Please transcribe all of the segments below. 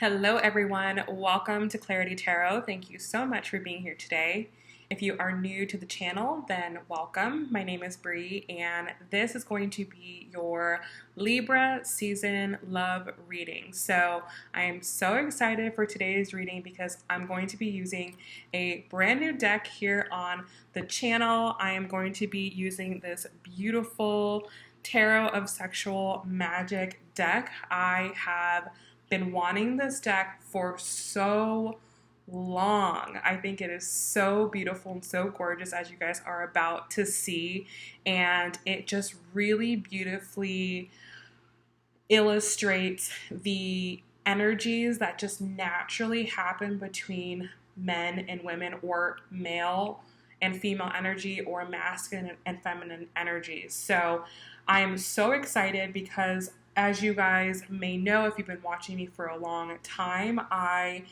Hello everyone, welcome to Clarity Tarot. Thank you so much for being here today. If you are new to the channel, then welcome. My name is Bri and this is going to be your Libra season love reading. So I am so excited for today's reading because I'm going to be using a brand new deck here on the channel. I am going to be using this beautiful Tarot of Sexual Magic deck. I have been wanting this deck for so long. I think it is so beautiful and so gorgeous, as you guys are about to see, and it just really beautifully illustrates the energies that just naturally happen between men and women, or male and female energy, or masculine and feminine energies. So I am so excited because, as you guys may know, if you've been watching me for a long time, I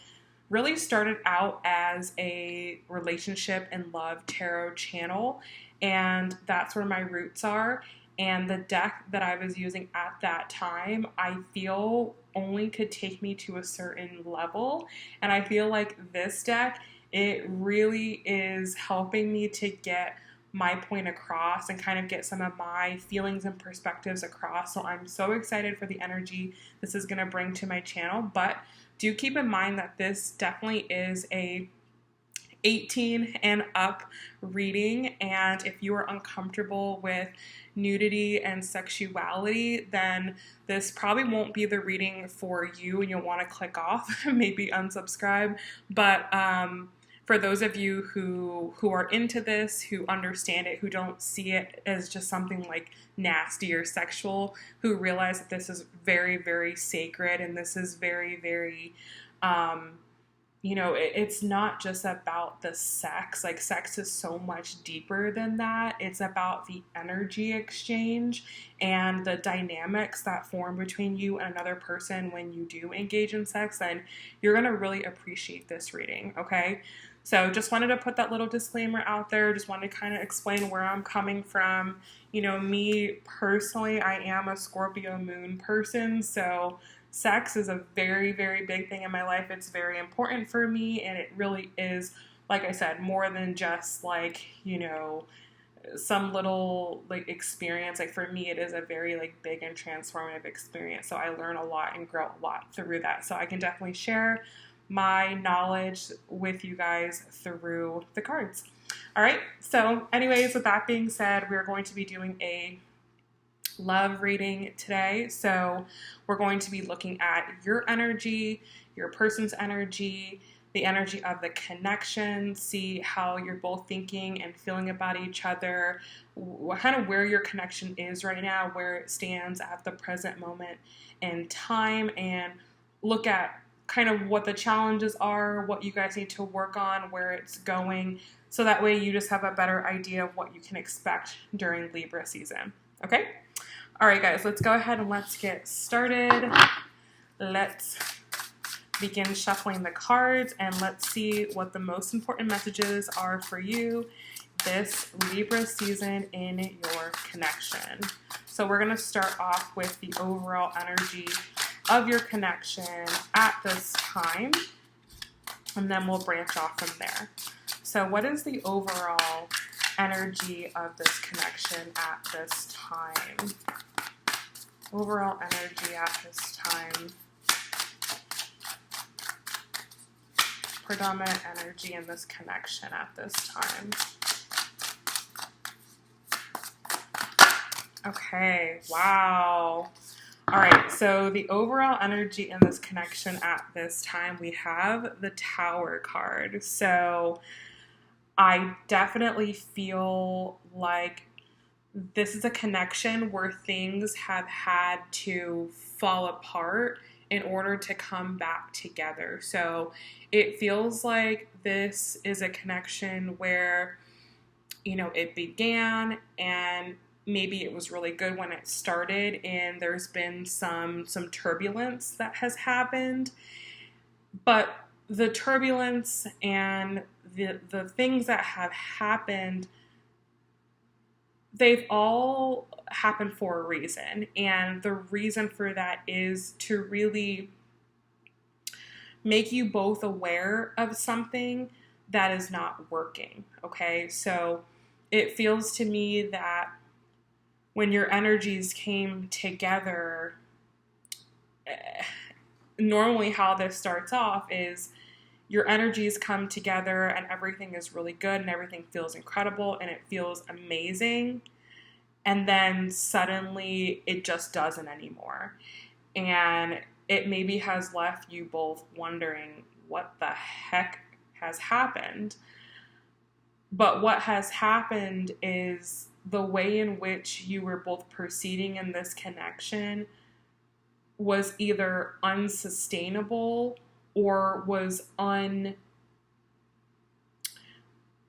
really started out as a relationship and love tarot channel, and that's where my roots are. And the deck that I was using at that time, I feel only could take me to a certain level. And I feel like this deck, it really is helping me to get my point across and kind of get some of my feelings and perspectives across. So I'm so excited for the energy this is going to bring to my channel. But do keep in mind that this definitely is a 18 and up reading, and if you are uncomfortable with nudity and sexuality, then this probably won't be the reading for you and you'll want to click off, maybe unsubscribe. But for those of you who are into this, who understand it, who don't see it as just something like nasty or sexual, who realize that this is very, very sacred, and this is very, very, it's not just about the sex. Like, sex is so much deeper than that. It's about the energy exchange and the dynamics that form between you and another person when you do engage in sex. And you're going to really appreciate this reading, okay? So just wanted to put that little disclaimer out there. Just wanted to kind of explain where I'm coming from. You know, me personally, I am a Scorpio moon person, so sex is a very, very big thing in my life. It's very important for me, and it really is, like I said, more than just like, some little like experience. Like, for me, it is a very like big and transformative experience. So I learn a lot and grow a lot through that. So I can definitely share my knowledge with you guys through the cards. All right. So anyways, with that being said, we're going to be doing a love reading today. So we're going to be looking at your energy, your person's energy, the energy of the connection, see how you're both thinking and feeling about each other, kind of where your connection is right now, where it stands at the present moment in time, and look at kind of what the challenges are, what you guys need to work on, where it's going, so that way you just have a better idea of what you can expect during Libra season. Okay? All right, guys, let's go ahead and let's get started. Let's begin shuffling the cards, and let's see what the most important messages are for you this Libra season in your connection. So we're going to start off with the overall energy of your connection at this time, and then we'll branch off from there. So what is the overall energy of this connection at this time? Overall energy at this time. Predominant energy in this connection at this time. Okay, wow. All right, so the overall energy in this connection at this time, we have the Tower card. So I definitely feel like this is a connection where things have had to fall apart in order to come back together. So it feels like this is a connection where, it began, and maybe it was really good when it started, and there's been some turbulence that has happened. But the turbulence and the things that have happened, they've all happened for a reason. And the reason for that is to really make you both aware of something that is not working. Okay, so it feels to me that when your energies came together, normally how this starts off is your energies come together and everything is really good and everything feels incredible and it feels amazing. And then suddenly it just doesn't anymore. And it maybe has left you both wondering what the heck has happened. But what has happened is the way in which you were both proceeding in this connection was either unsustainable or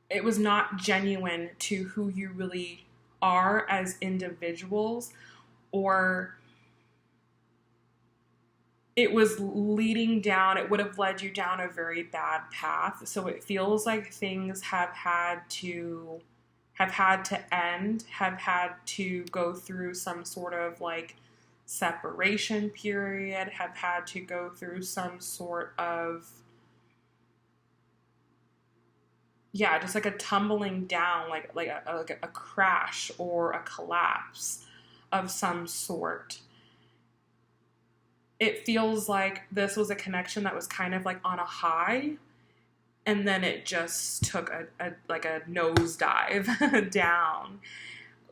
it was not genuine to who you really are as individuals, or it was it would have led you down a very bad path. So it feels like things have had to end, have had to go through some sort of like separation period, have had to go through some sort of, yeah, just like a tumbling down, like a crash or a collapse of some sort. It feels like this was a connection that was kind of like on a high, and then it just took a nosedive down,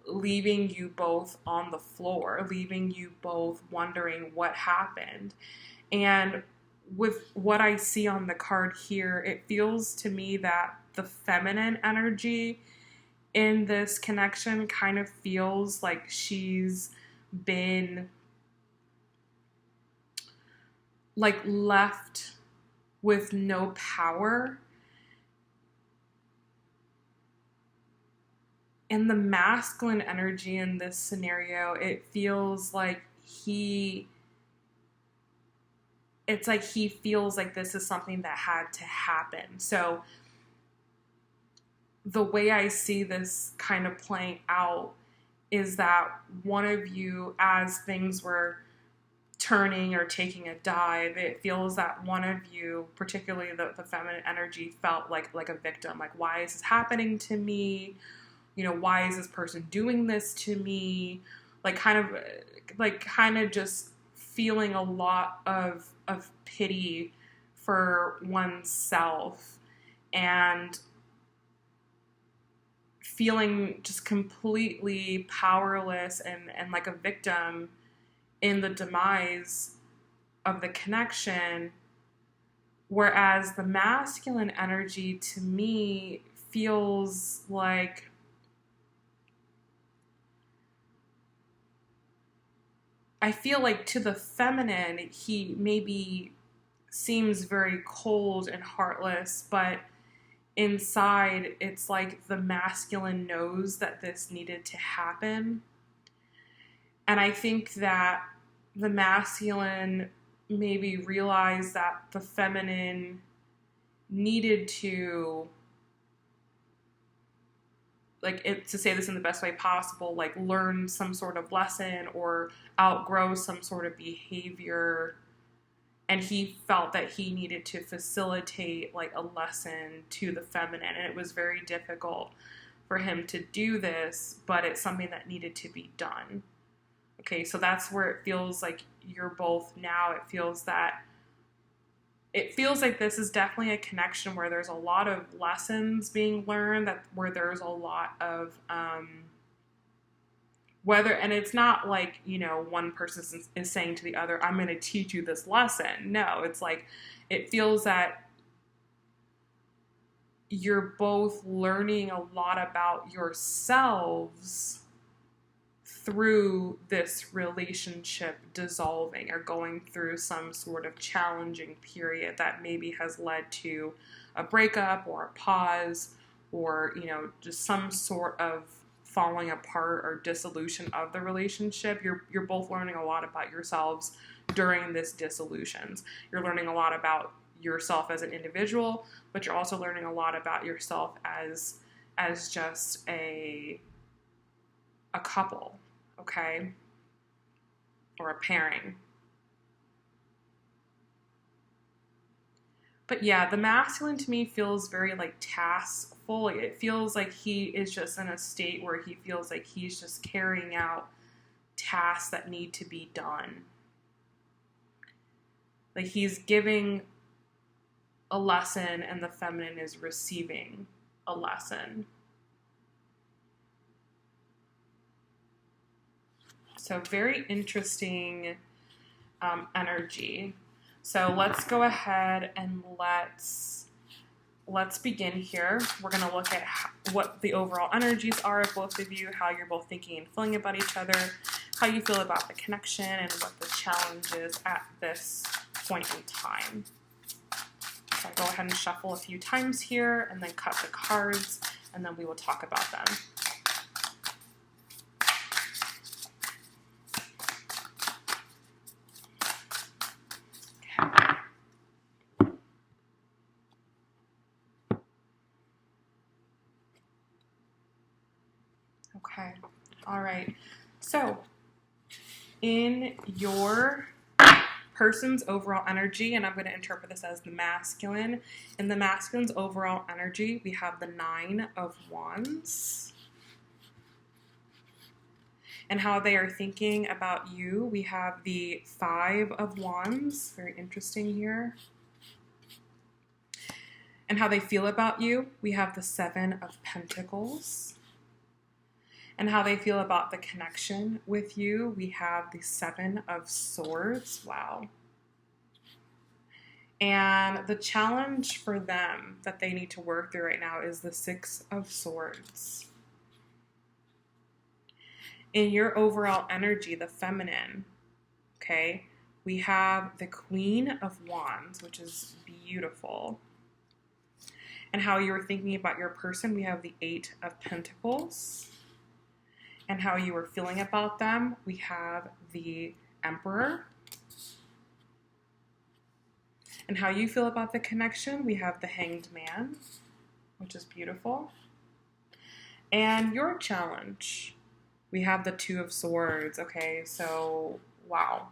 leaving you both on the floor, leaving you both wondering what happened. And with what I see on the card here, it feels to me that the feminine energy in this connection kind of feels like she's been like left with no power. And the masculine energy in this scenario, it feels like it's like he feels like this is something that had to happen. So the way I see this kind of playing out is that one of you, as things were turning or taking a dive, it feels that one of you, particularly the feminine energy, felt like a victim. Like, why is this happening to me? You know, why is this person doing this to me? Like kind of just feeling a lot of pity for oneself and feeling just completely powerless and like a victim in the demise of the connection. Whereas the masculine energy to me feels like I feel like to the feminine, he maybe seems very cold and heartless, but inside, it's like the masculine knows that this needed to happen. And I think that the masculine maybe realized that the feminine needed to, to say this in the best way possible, like learn some sort of lesson or outgrow some sort of behavior. And he felt that he needed to facilitate like a lesson to the feminine. And it was very difficult for him to do this, but it's something that needed to be done. Okay, so that's where it feels like you're both now. It feels like this is definitely a connection where there's a lot of lessons being learned, where there's a lot of and it's not like, you know, one person is saying to the other, I'm going to teach you this lesson. No, it's like, it feels that you're both learning a lot about yourselves through this relationship dissolving or going through some sort of challenging period that maybe has led to a breakup or a pause or, you know, just some sort of falling apart or dissolution of the relationship. You're both learning a lot about yourselves during this dissolutions. You're learning a lot about yourself as an individual, but you're also learning a lot about yourself as just a couple, okay? Or a pairing. But yeah, the masculine to me feels very like taskful. It feels like he is just in a state where he feels like he's just carrying out tasks that need to be done. Like he's giving a lesson and the feminine is receiving a lesson. So very interesting energy. So let's go ahead and let's begin here. We're going to look at what the overall energies are of both of you, how you're both thinking and feeling about each other, how you feel about the connection, and what the challenge is at this point in time. So I'll go ahead and shuffle a few times here and then cut the cards, and then we will talk about them. Okay, all right. So in your person's overall energy, and I'm going to interpret this as the masculine. In the masculine's overall energy, we have the 9 of Wands. And how they are thinking about you, we have the 5 of Wands. Very interesting here. And how they feel about you, we have the 7 of Pentacles. And how they feel about the connection with you, we have the 7 of Swords. Wow. And the challenge for them that they need to work through right now is the 6 of Swords. In your overall energy, the feminine, okay, we have the Queen of Wands, which is beautiful. And how you were thinking about your person, we have the 8 of Pentacles. And how you were feeling about them, we have the Emperor. And how you feel about the connection, we have the Hanged Man, which is beautiful. And your challenge, we have the 2 of Swords. Okay, so wow.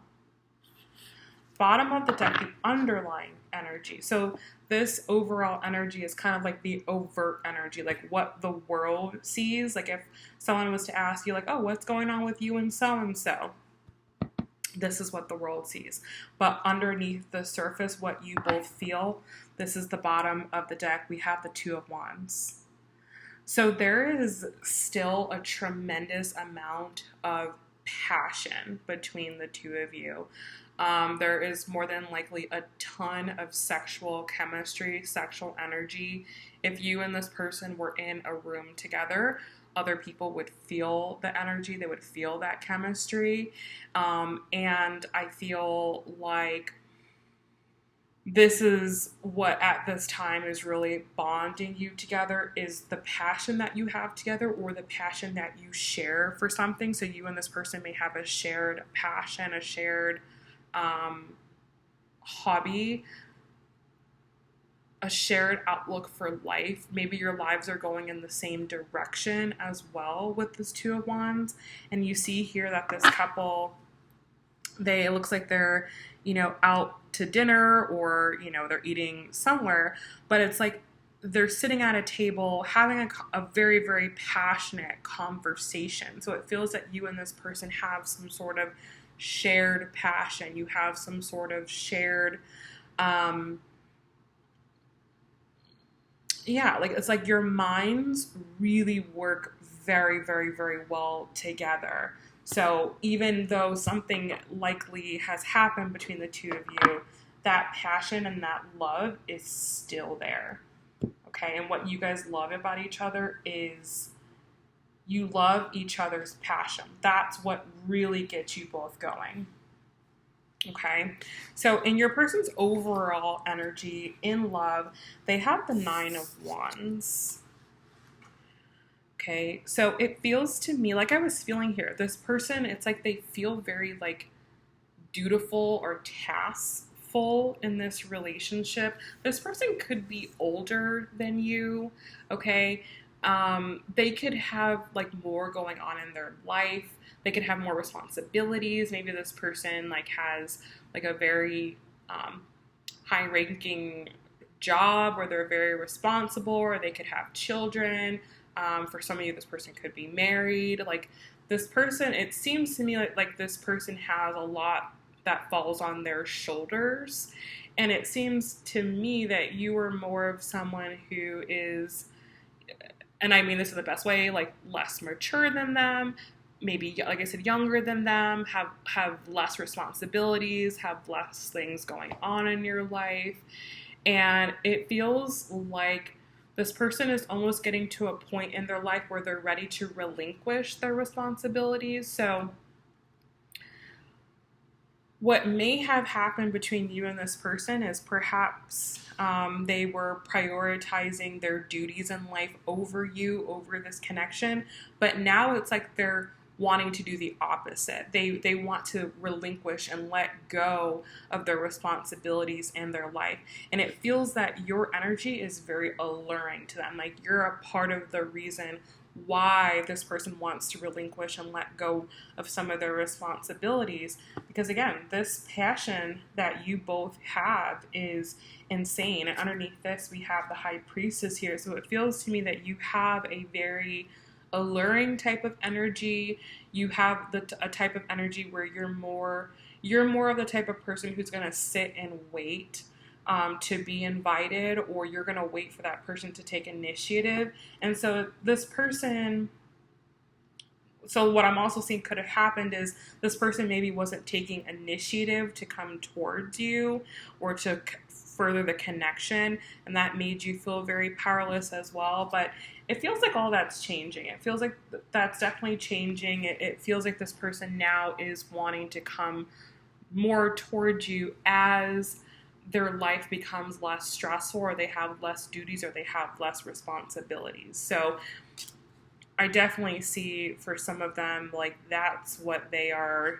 Bottom of the deck, the underlying energy. So this overall energy is kind of like the overt energy, like what the world sees. Like if someone was to ask you like, oh, what's going on with you and so-and-so? This is what the world sees. But underneath the surface, what you both feel, this is the bottom of the deck. We have the 2 of Wands. So there is still a tremendous amount of passion between the two of you. There is more than likely a ton of sexual chemistry, sexual energy. If you and this person were in a room together, other people would feel the energy, they would feel that chemistry. And I feel like this is what at this time is really bonding you together, is the passion that you have together or the passion that you share for something. So you and this person may have a shared passion, a shared hobby, a shared outlook for life. Maybe your lives are going in the same direction as well with this 2 of Wands. And you see here that this couple, it looks like they're, out to dinner or, they're eating somewhere, but it's like they're sitting at a table having a very, very passionate conversation. So it feels that you and this person have some sort of shared passion. You have some sort of shared, it's like your minds really work very, very, very well together. So even though something likely has happened between the two of you, that passion and that love is still there. Okay, and what you guys love about each other is you love each other's passion. That's what really gets you both going. Okay, so in your person's overall energy in love, they have the 9 of Wands. Okay, so it feels to me like I was feeling here. This person, it's like they feel very like dutiful or taskful in this relationship. This person could be older than you, okay? They could have like more going on in their life. They could have more responsibilities. Maybe this person like has like a very high-ranking job, or they're very responsible, or they could have children. For some of you, this person could be married. Like this person, it seems to me like this person has a lot that falls on their shoulders. And it seems to me that you are more of someone who is, and I mean this in the best way, like less mature than them, maybe, like I said, younger than them, have less responsibilities, have less things going on in your life. And it feels like this person is almost getting to a point in their life where they're ready to relinquish their responsibilities. So what may have happened between you and this person is perhaps they were prioritizing their duties in life over you, over this connection. But now it's like they're wanting to do the opposite. They want to relinquish and let go of their responsibilities in their life. And it feels that your energy is very alluring to them. Like you're a part of the reason why this person wants to relinquish and let go of some of their responsibilities. Because again, this passion that you both have is insane. And underneath this, we have the High Priestess here. So it feels to me that you have a very alluring type of energy. You have a type of energy where you're more of the type of person who's going to sit and wait to be invited, or you're going to wait for that person to take initiative. And so this person, so what I'm also seeing could have happened is this person maybe wasn't taking initiative to come towards you or to further the connection, and that made you feel very powerless as well. But it feels like all that's changing. It feels like that's definitely changing. It feels like this person now is wanting to come more towards you as their life becomes less stressful, or they have less duties, or they have less responsibilities. So I definitely see for some of them, like that's what they are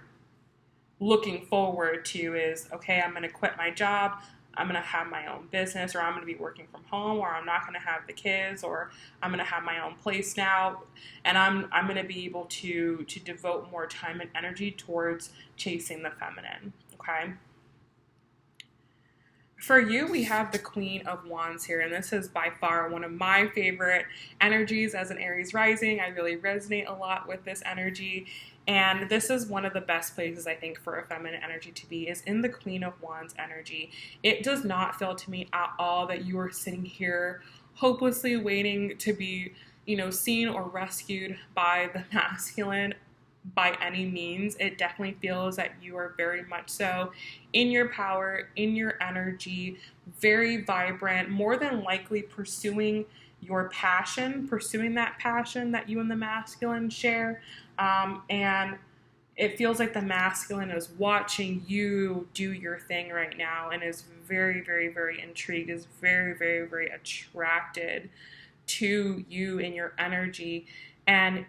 looking forward to is, okay, I'm going to quit my job. I'm going to have my own business, or I'm going to be working from home, or I'm not going to have the kids, or I'm going to have my own place now. And I'm going to be able to devote more time and energy towards chasing the feminine. Okay. For you, we have the Queen of Wands here, and this is by far one of my favorite energies as an Aries rising. I really resonate a lot with this energy, and this is one of the best places, I think, for a feminine energy to be, is in the Queen of Wands energy. It does not feel to me at all that you are sitting here hopelessly waiting to be, seen or rescued by the masculine by any means. It definitely feels that you are very much so in your power, in your energy, very vibrant, more than likely pursuing your passion, pursuing that passion that you and the masculine share. And it feels like the masculine is watching you do your thing right now and is very, very, very intrigued, is very, very, very attracted to you and your energy. And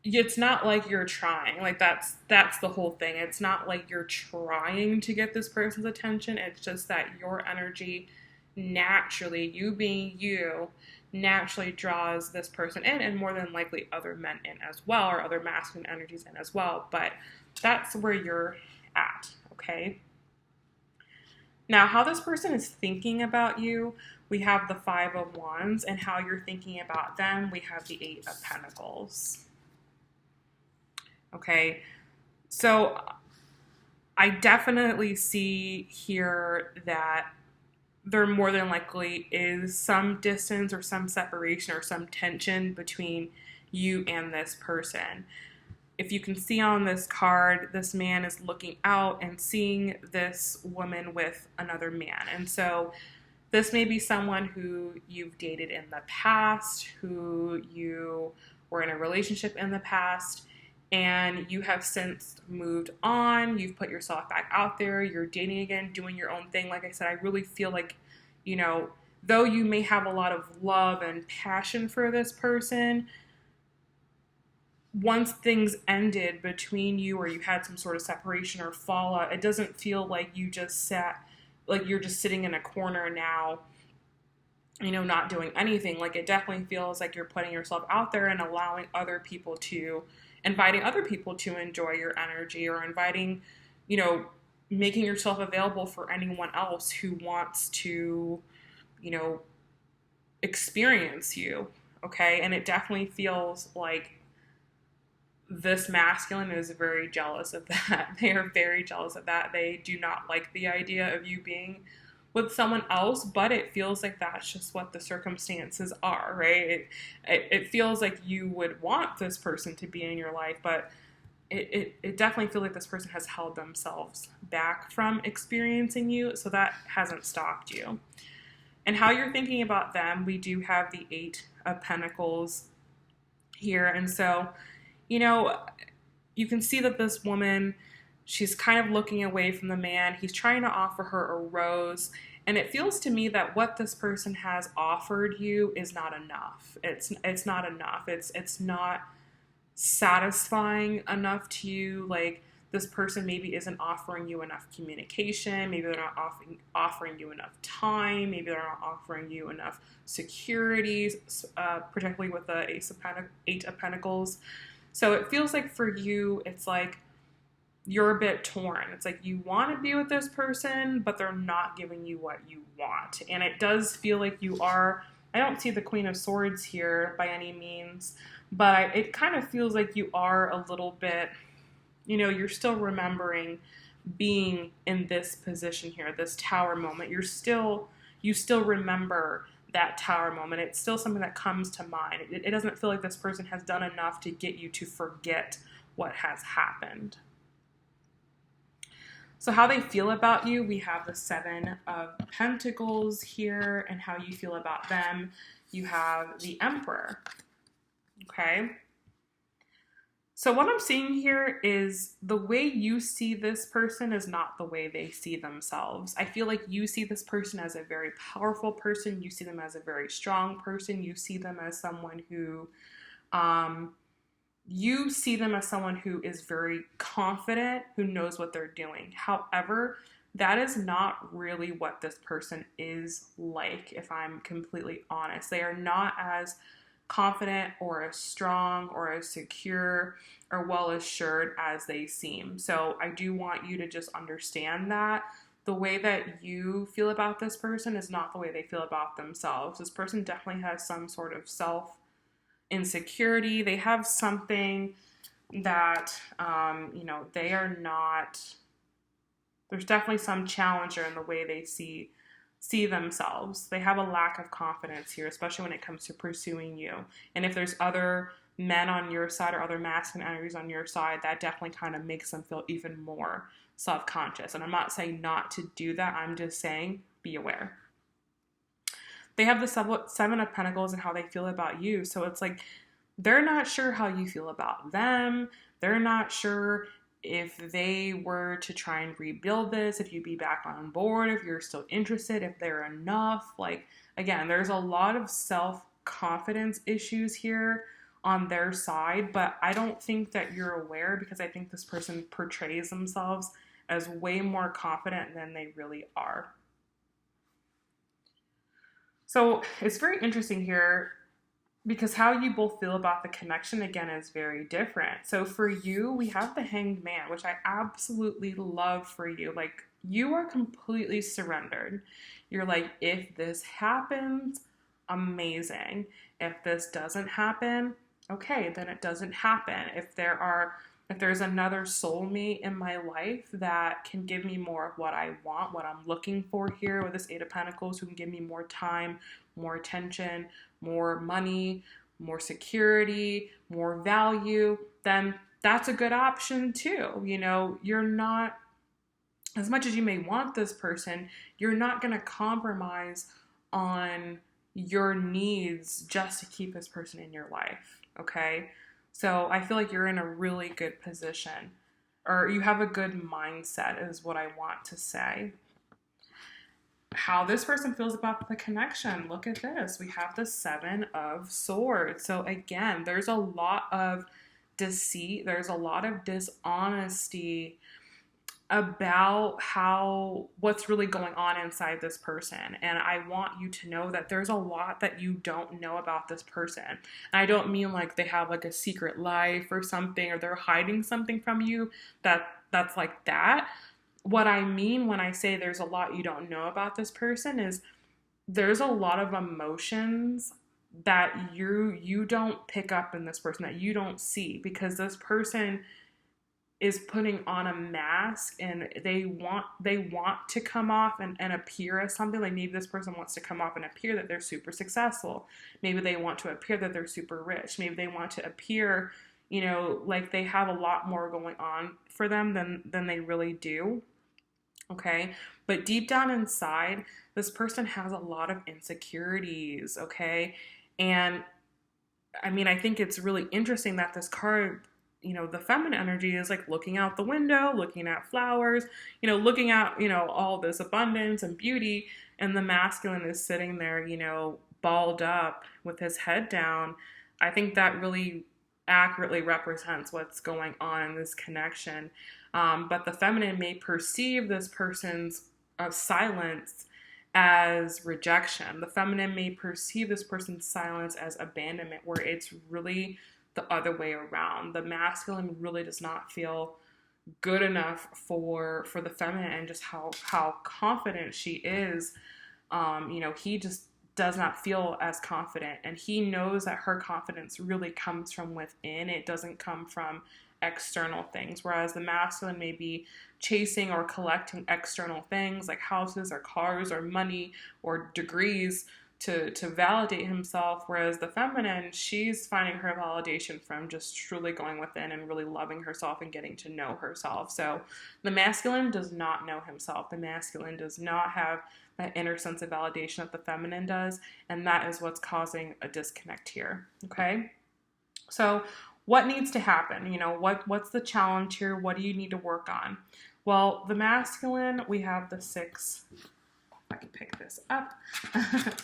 it's not like you're trying. Like that's the whole thing. It's not like you're trying to get this person's attention. It's just that your energy naturally, you being you, naturally draws this person in, and more than likely other men in as well, or other masculine energies in as well. But that's where you're at, okay? Now, how this person is thinking about you, we have the Five of Wands, and how you're thinking about them, we have the Eight of Pentacles. Okay, so I definitely see here that there more than likely is some distance or some separation or some tension between you and this person. If you can see on this card, this man is looking out and seeing this woman with another man. And so this may be someone who you've dated in the past, who you were in a relationship in the past, and you have since moved on. You've put yourself back out there. You're dating again, doing your own thing. Like I said, I really feel like, though you may have a lot of love and passion for this person, once things ended between you, or you had some sort of separation or fallout, it doesn't feel like you just sat, like you're just sitting in a corner now, not doing anything. Like it definitely feels like you're putting yourself out there and allowing inviting other people to enjoy your energy, or inviting, making yourself available for anyone else who wants to you know, experience you. Okay. And it definitely feels like this masculine is very jealous of that. They are very jealous of that. They do not like the idea of you being with someone else, but it feels like that's just what the circumstances are, right? It feels like you would want this person to be in your life, but it definitely feels like this person has held themselves back from experiencing you, so that hasn't stopped you. And how you're thinking about them, we do have the Eight of Pentacles here, and so, you know, you can see that this woman, she's kind of looking away from the man. He's trying to offer her a rose. And it feels to me that what this person has offered you is not enough. It's not enough. It's not satisfying enough to you. Like, this person maybe isn't offering you enough communication. Maybe they're not offering you enough time. Maybe they're not offering you enough security, particularly with the Eight of Pentacles. So it feels like for you, it's like you're a bit torn. It's like you want to be with this person, but they're not giving you what you want. And it does feel like you are, I don't see the Queen of Swords here by any means, but it kind of feels like you are a little bit, you know, you're still remembering being in this position here, this tower moment. You still remember that tower moment. It's still something that comes to mind. It doesn't feel like this person has done enough to get you to forget what has happened. So how they feel about you, we have the Seven of Pentacles here, and how you feel about them. You have the Emperor, okay? So what I'm seeing here is the way you see this person is not the way they see themselves. I feel like you see this person as a very powerful person. You see them as a very strong person. You see them as someone who, is very confident, who knows what they're doing. However, that is not really what this person is like, if I'm completely honest. They are not as confident or as strong or as secure or well assured as they seem. So I do want you to just understand that the way that you feel about this person is not the way they feel about themselves. This person definitely has some sort of self insecurity. They have something that, they are not, there's definitely some challenger in the way they see themselves. They have a lack of confidence here, especially when it comes to pursuing you. And if there's other men on your side or other masculine energies on your side, that definitely kind of makes them feel even more self-conscious. And I'm not saying not to do that. I'm just saying be aware. They have the Seven of Pentacles and how they feel about you. So it's like they're not sure how you feel about them. They're not sure if they were to try and rebuild this, if you'd be back on board, if you're still interested, if they're enough. Like, again, there's a lot of self-confidence issues here on their side, but I don't think that you're aware, because I think this person portrays themselves as way more confident than they really are. So it's very interesting here, because how you both feel about the connection, again, is very different. So for you, we have the Hanged Man, which I absolutely love for you. Like, you are completely surrendered. You're like, if this happens, amazing. If this doesn't happen, okay, then it doesn't happen. If there's another soulmate in my life that can give me more of what I want, what I'm looking for here with this Eight of Pentacles, who can give me more time, more attention, more money, more security, more value, then that's a good option too. You know, you're not, as much as you may want this person, you're not going to compromise on your needs just to keep this person in your life, okay? So I feel like you're in a really good position, or you have a good mindset is what I want to say. How this person feels about the connection. Look at this. We have the Seven of Swords. So again, there's a lot of deceit. There's a lot of dishonesty about what's really going on inside this person. And I want you to know that there's a lot that you don't know about this person. And I don't mean like they have like a secret life or something, or they're hiding something from you that's like that. What I mean when I say there's a lot you don't know about this person is there's a lot of emotions that you don't pick up in this person, that you don't see, because this person is putting on a mask, and they want to come off and appear as something. Like maybe this person wants to come off and appear that they're super successful. Maybe they want to appear that they're super rich. Maybe they want to appear, like they have a lot more going on for them than they really do. Okay, but deep down inside, this person has a lot of insecurities. Okay, and I mean, I think it's really interesting that this card, the feminine energy is like looking out the window, looking at flowers, looking at, all this abundance and beauty. And the masculine is sitting there, balled up with his head down. I think that really accurately represents what's going on in this connection. But the feminine may perceive this person's silence as rejection. The feminine may perceive this person's silence as abandonment, where it's really the other way around. The masculine really does not feel good enough for the feminine, and just how confident she is. He just does not feel as confident, and he knows that her confidence really comes from within. It doesn't come from external things, whereas the masculine may be chasing or collecting external things like houses or cars or money or degrees to validate himself, whereas the feminine, she's finding her validation from just truly going within and really loving herself and getting to know herself. So the masculine does not know himself. The masculine does not have that inner sense of validation that the feminine does, and that is what's causing a disconnect here. Okay, so what needs to happen? What's the challenge here? What do you need to work on? Well, the masculine, we have the 6. I can pick this up.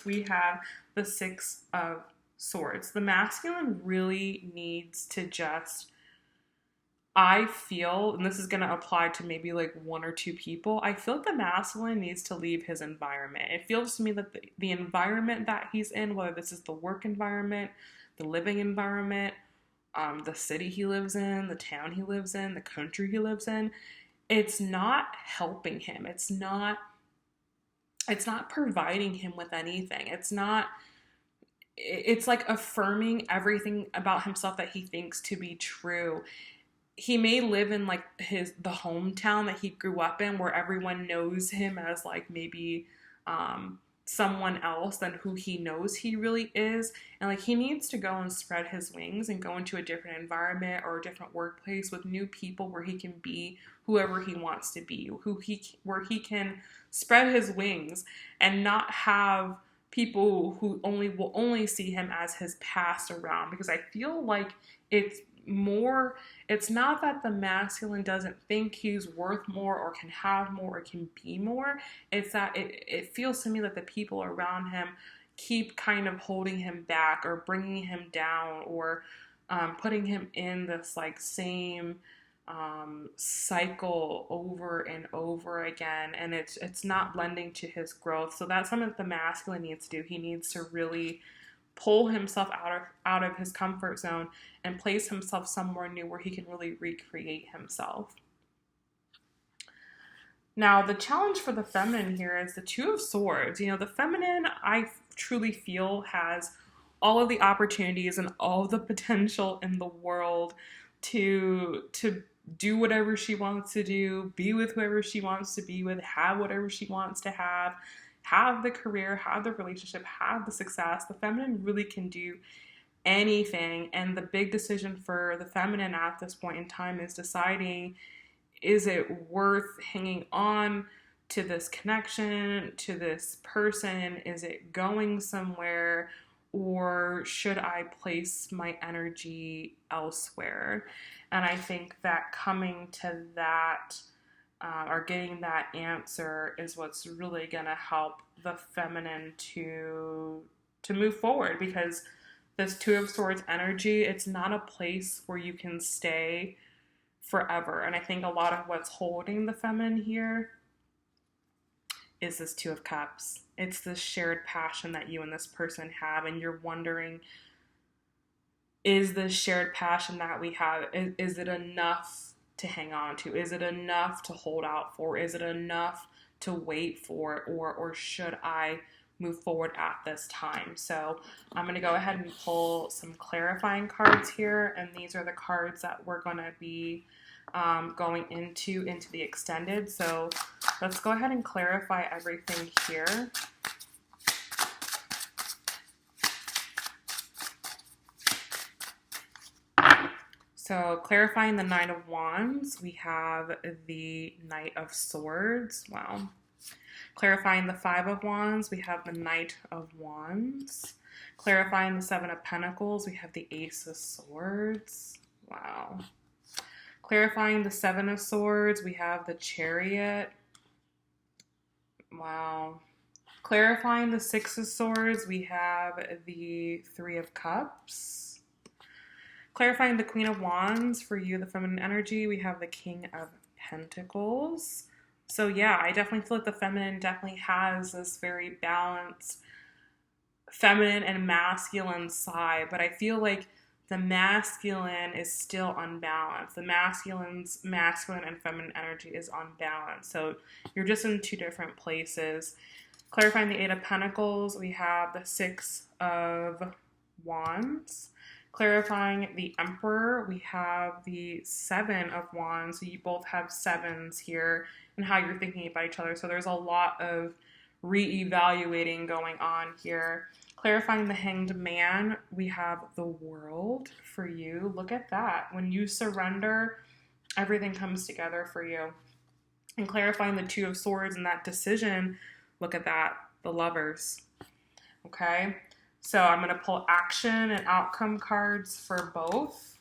We have the 6 of Swords. The masculine really needs to just, I feel, and this is going to apply to maybe like 1 or 2 people, I feel like the masculine needs to leave his environment. It feels to me that the environment that he's in, whether this is the work environment, the living environment, the city he lives in, the town he lives in, the country he lives in, it's not helping him. It's not providing him with anything. It's like affirming everything about himself that he thinks to be true. He may live in like the hometown that he grew up in, where everyone knows him as like maybe someone else than who he knows he really is. And like he needs to go and spread his wings and go into a different environment or a different workplace with new people, where he can be whoever he wants to be, where he can spread his wings and not have people who will only see him as his past around. Because I feel like it's not that the masculine doesn't think he's worth more or can have more or can be more. It's that it feels to me that the people around him keep kind of holding him back or bringing him down, or putting him in this like same cycle over and over again, and it's not lending to his growth. So that's something that the masculine needs to do. He needs to really pull himself out of his comfort zone and place himself somewhere new where he can really recreate himself. Now, the challenge for the feminine here is the 2 of Swords. The feminine, I truly feel, has all of the opportunities and all of the potential in the world to do whatever she wants to do, be with whoever she wants to be with, have whatever she wants to have the career, have the relationship, have the success. The feminine really can do anything. And the big decision for the feminine at this point in time is deciding, is it worth hanging on to this connection, to this person? Is it going somewhere? Or should I place my energy elsewhere? And I think that coming to that, or getting that answer, is what's really going to help the feminine to move forward. Because this 2 of Swords energy, it's not a place where you can stay forever. And I think a lot of what's holding the feminine here is this 2 of Cups. It's this shared passion that you and this person have, and you're wondering, is this shared passion that we have, is it enough to hang on to? Is it enough to hold out for? Is it enough to wait for? Or should I move forward at this time. So I'm going to go ahead and pull some clarifying cards here, and these are the cards that we're going to be going into the extended. So let's go ahead and clarify everything here. So clarifying the Nine of Wands, we have the Knight of Swords. Wow. Clarifying the Five of Wands, we have the Knight of Wands. Clarifying the Seven of Pentacles, we have the Ace of Swords. Wow. Clarifying the Seven of Swords, we have the Chariot. Wow. Clarifying the Six of Swords, we have the Three of Cups. Clarifying the Queen of Wands, for you, the feminine energy, we have the King of Pentacles. So yeah, I definitely feel like the feminine definitely has this very balanced feminine and masculine side, but I feel like the masculine is still unbalanced. The masculine's masculine and feminine energy is unbalanced. So you're just in two different places. Clarifying the Eight of Pentacles, we have the Six of Wands. Clarifying the Emperor, we have the Seven of Wands. So you both have sevens here and how you're thinking about each other. So there's a lot of re-evaluating going on here. Clarifying the Hanged Man, we have the World for you. Look at that. When you surrender, everything comes together for you. And clarifying the Two of Swords and that decision, look at that, the Lovers. Okay? So I'm going to pull action and outcome cards for both.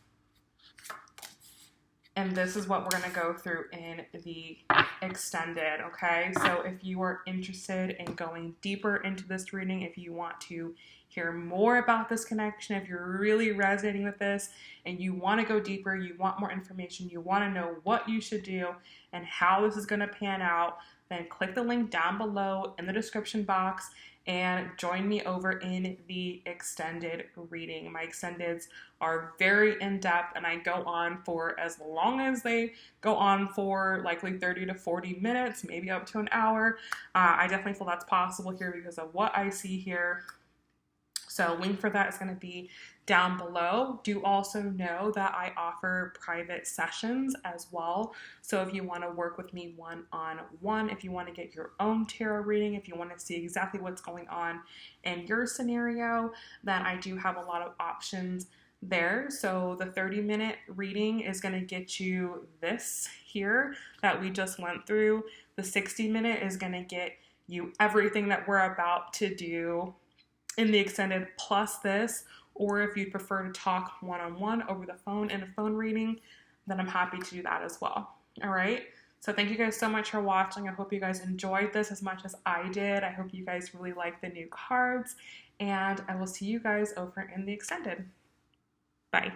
And this is what we're going to go through in the extended, okay? So if you are interested in going deeper into this reading, if you want to hear more about this connection, if you're really resonating with this and you want to go deeper, you want more information, you want to know what you should do and how this is going to pan out, then click the link down below in the description box and join me over in the extended reading. My extendeds are very in-depth and I go on for as long as they go on for, likely 30 to 40 minutes, maybe up to an hour. I definitely feel that's possible here because of what I see here. So link for that is going to be down below. Do also know that I offer private sessions as well. So if you want to work with me one-on-one, if you want to get your own tarot reading, if you want to see exactly what's going on in your scenario, then I do have a lot of options there. So the 30-minute reading is going to get you this here that we just went through. The 60-minute is going to get you everything that we're about to do in the extended plus this, or if you prefer to talk one-on-one over the phone in a phone reading, then I'm happy to do that as well. All right. So thank you guys so much for watching. I hope you guys enjoyed this as much as I did. I hope you guys really like the new cards, and I will see you guys over in the extended. Bye.